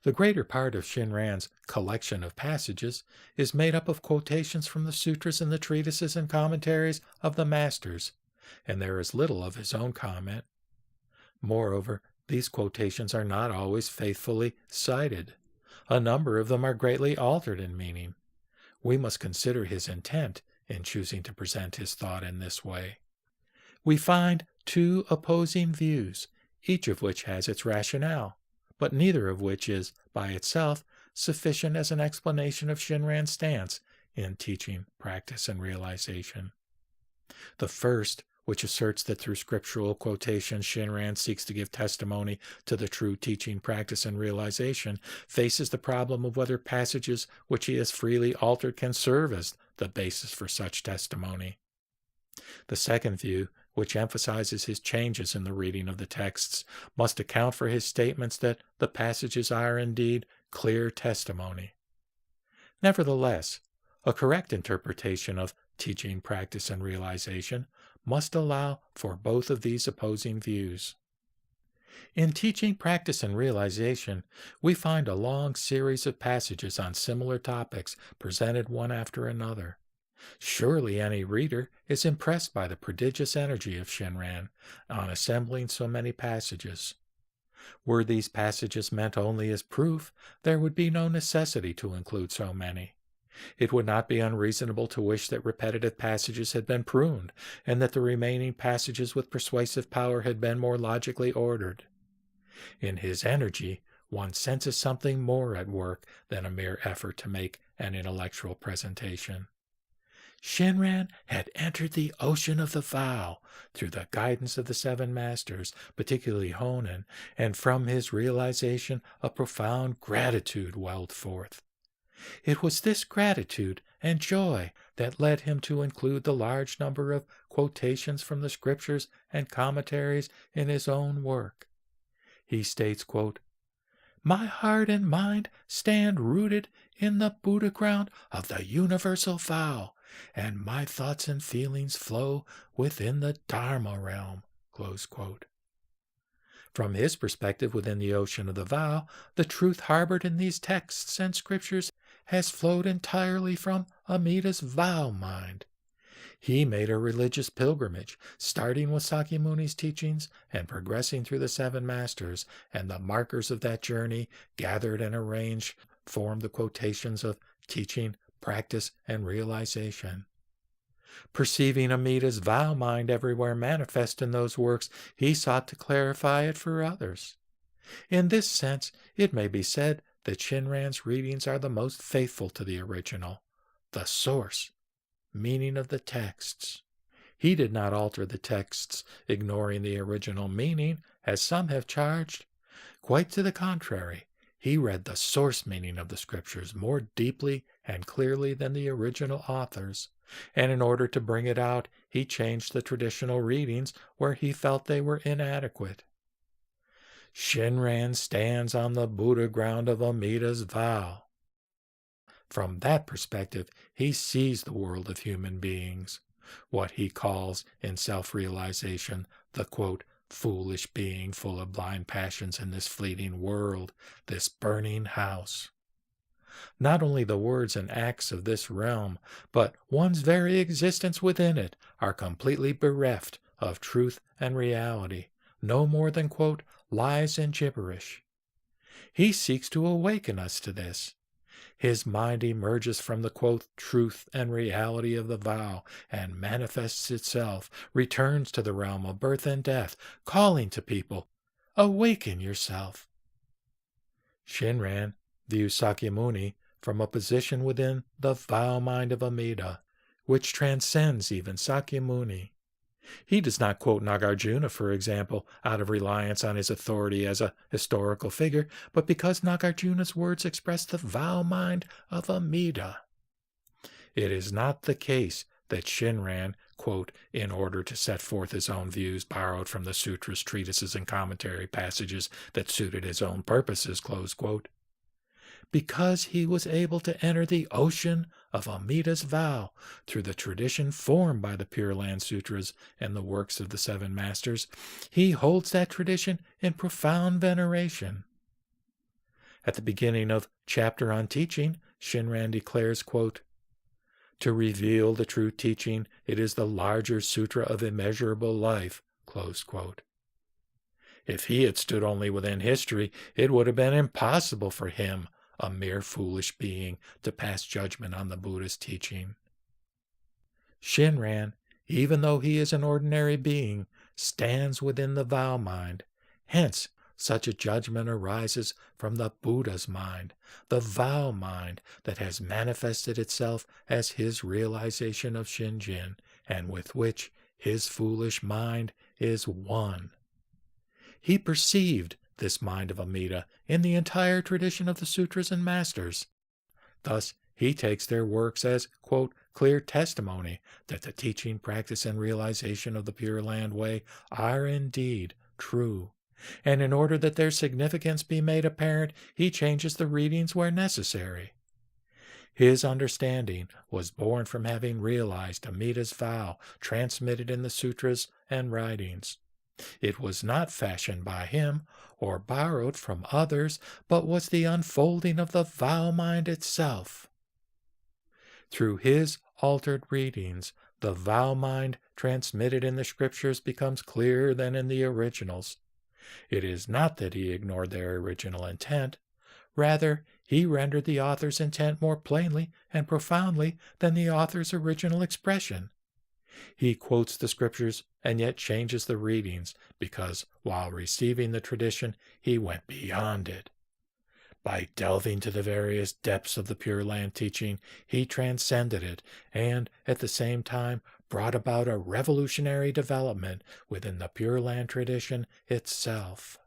The greater part of Shinran's collection of passages is made up of quotations from the sutras and the treatises and commentaries of the masters, and there is little of his own comment. Moreover, these quotations are not always faithfully cited. A number of them are greatly altered in meaning. We must consider his intent in choosing to present his thought in this way. We find two opposing views, each of which has its rationale, but neither of which is, by itself, sufficient as an explanation of Shinran's stance in teaching, practice, and realization. The first, which asserts that through scriptural quotation Shinran seeks to give testimony to the true teaching, practice, and realization, faces the problem of whether passages which he has freely altered can serve as the basis for such testimony. The second view, which emphasizes his changes in the reading of the texts, must account for his statements that the passages are indeed clear testimony. Nevertheless, a correct interpretation of teaching, practice, and realization must allow for both of these opposing views. In teaching, practice, and realization, we find a long series of passages on similar topics presented one after another. Surely any reader is impressed by the prodigious energy of Shinran on assembling so many passages. Were these passages meant only as proof, there would be no necessity to include so many. It would not be unreasonable to wish that repetitive passages had been pruned, and that the remaining passages with persuasive power had been more logically ordered. In his energy, one senses something more at work than a mere effort to make an intellectual presentation. Shinran had entered the ocean of the vow through the guidance of the seven masters, particularly Honen, and from his realization a profound gratitude welled forth. It was this gratitude and joy that led him to include the large number of quotations from the scriptures and commentaries in his own work. He states, quote, "My heart and mind stand rooted in the Buddha ground of the universal vow, and my thoughts and feelings flow within the Dharma realm." Close quote. From his perspective within the ocean of the vow, the truth harbored in these texts and scriptures has flowed entirely from Amida's Vow-Mind. He made a religious pilgrimage, starting with Sakyamuni's teachings and progressing through the seven masters, and the markers of that journey, gathered and arranged, form the quotations of teaching, practice, and realization. Perceiving Amida's Vow-Mind everywhere manifest in those works, he sought to clarify it for others. In this sense, it may be said that Shinran's readings are the most faithful to the original, the source, meaning of the texts. He did not alter the texts, ignoring the original meaning, as some have charged. Quite to the contrary, he read the source meaning of the scriptures more deeply and clearly than the original authors, and in order to bring it out, he changed the traditional readings where he felt they were inadequate. Shinran stands on the Buddha ground of Amida's vow. From that perspective, he sees the world of human beings, what he calls, in self-realization, the, quote, foolish being full of blind passions in this fleeting world, this burning house. Not only the words and acts of this realm, but one's very existence within it are completely bereft of truth and reality, no more than, quote, lies and gibberish. He seeks to awaken us to this. His mind emerges from the, quote, truth and reality of the vow and manifests itself, returns to the realm of birth and death, calling to people, awaken yourself. Shinran views Sakyamuni from a position within the Vow-Mind of Amida, which transcends even Sakyamuni. He does not quote Nagarjuna, for example, out of reliance on his authority as a historical figure, but because Nagarjuna's words express the Vow-Mind of Amida. It is not the case that Shinran, quote, in order to set forth his own views, borrowed from the sutras, treatises, and commentary passages that suited his own purposes, close quote. Because he was able to enter the ocean of Amida's vow through the tradition formed by the Pure Land Sutras and the works of the seven masters, he holds that tradition in profound veneration. At the beginning of Chapter on Teaching, Shinran declares, quote, "To reveal the true teaching, it is the larger sutra of immeasurable life." Close quote. If he had stood only within history, it would have been impossible for him, a mere foolish being, to pass judgment on the Buddha's teaching. Shinran, even though he is an ordinary being, stands within the Vow-Mind. Hence, such a judgment arises from the Buddha's mind, the Vow-Mind that has manifested itself as his realization of Shinjin, and with which his foolish mind is one. He perceived this mind of Amida in the entire tradition of the sutras and masters. Thus, he takes their works as, quote, clear testimony that the teaching, practice, and realization of the Pure Land Way are indeed true. And in order that their significance be made apparent, he changes the readings where necessary. His understanding was born from having realized Amida's vow transmitted in the sutras and writings. It was not fashioned by him or borrowed from others, but was the unfolding of the Vow-Mind itself. Through his altered readings, the Vow-Mind transmitted in the scriptures becomes clearer than in the originals. It is not that he ignored their original intent. Rather, he rendered the author's intent more plainly and profoundly than the author's original expression. He quotes the scriptures and yet changes the readings because, while receiving the tradition, he went beyond it. By delving to the various depths of the Pure Land teaching, he transcended it and, at the same time, brought about a revolutionary development within the Pure Land tradition itself.